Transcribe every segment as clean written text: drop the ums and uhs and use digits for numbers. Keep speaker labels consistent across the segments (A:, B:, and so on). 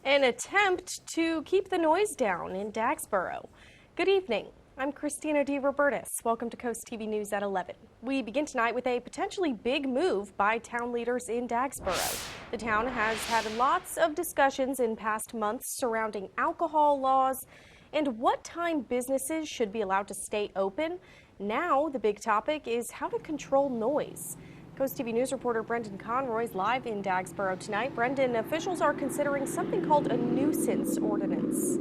A: An attempt to keep the noise down in Dagsboro. Good evening. I'm Christina DeRobertis. Welcome to Coast TV News at 11. We begin tonight with a potentially big move by town leaders in Dagsboro. The town has had lots of discussions in past months surrounding alcohol laws and what time businesses should be allowed to stay open. Now the big topic is how to control noise. Coast TV News reporter Brendan Conroy is live in Dagsboro tonight. Brendan, officials are considering something called a nuisance ordinance.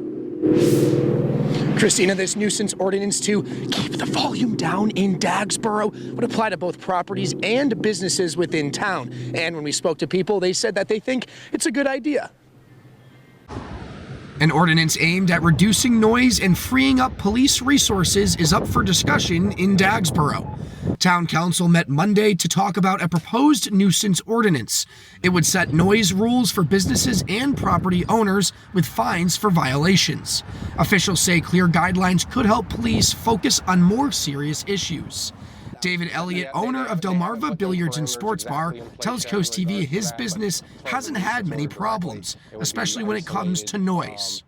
B: Christina, this nuisance ordinance to keep the volume down in Dagsboro would apply to both properties and businesses within town. And when we spoke to people, they said that they think it's a good idea. An ordinance aimed at reducing noise and freeing up police resources is up for discussion in Dagsboro. Town Council met Monday to talk about a proposed nuisance ordinance. It would set noise rules for businesses and property owners with fines for violations. Officials say clear guidelines could help police focus on more serious issues. David Elliott, owner of Delmarva Billiards and Sports Bar, tells Coast TV his business hasn't had many problems, especially when it comes to noise.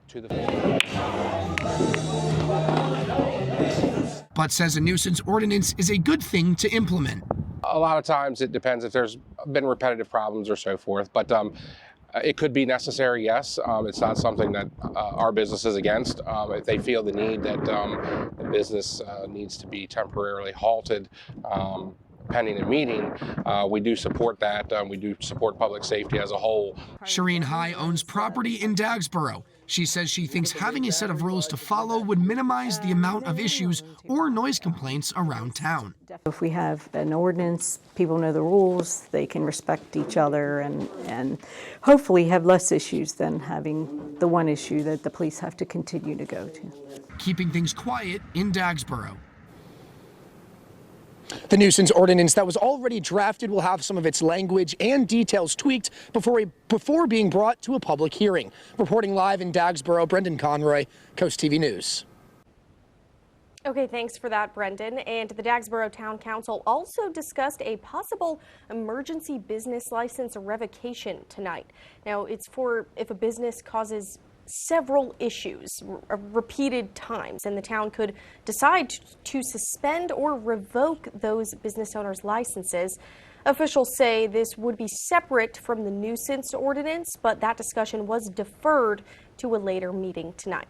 B: But says a nuisance ordinance is a good thing to implement.
C: A lot of times it depends if there's been repetitive problems or so forth, but it could be necessary, yes. It's not something that our business is against. If they feel the need that the business needs to be temporarily halted pending a meeting, we do support that. We do support public safety as a whole.
B: Shireen High owns property in Dagsboro. She says she thinks having a set of rules to follow would minimize the amount of issues or noise complaints around town.
D: If we have an ordinance, people know the rules, they can respect each other and hopefully have less issues than having the one issue that the police have to continue to go to.
B: Keeping things quiet in Dagsboro. The nuisance ordinance that was already drafted will have some of its language and details tweaked before being brought to a public hearing. Reporting live in Dagsboro, Brendan Conroy, Coast TV News.
A: Okay, thanks for that, Brendan. And the Dagsboro Town Council also discussed a possible emergency business license revocation tonight. Now, it's for if a business causes several issues repeated times, and the town could decide to suspend or revoke those business owners' licenses. Officials say this would be separate from the nuisance ordinance, but that discussion was deferred to a later meeting tonight.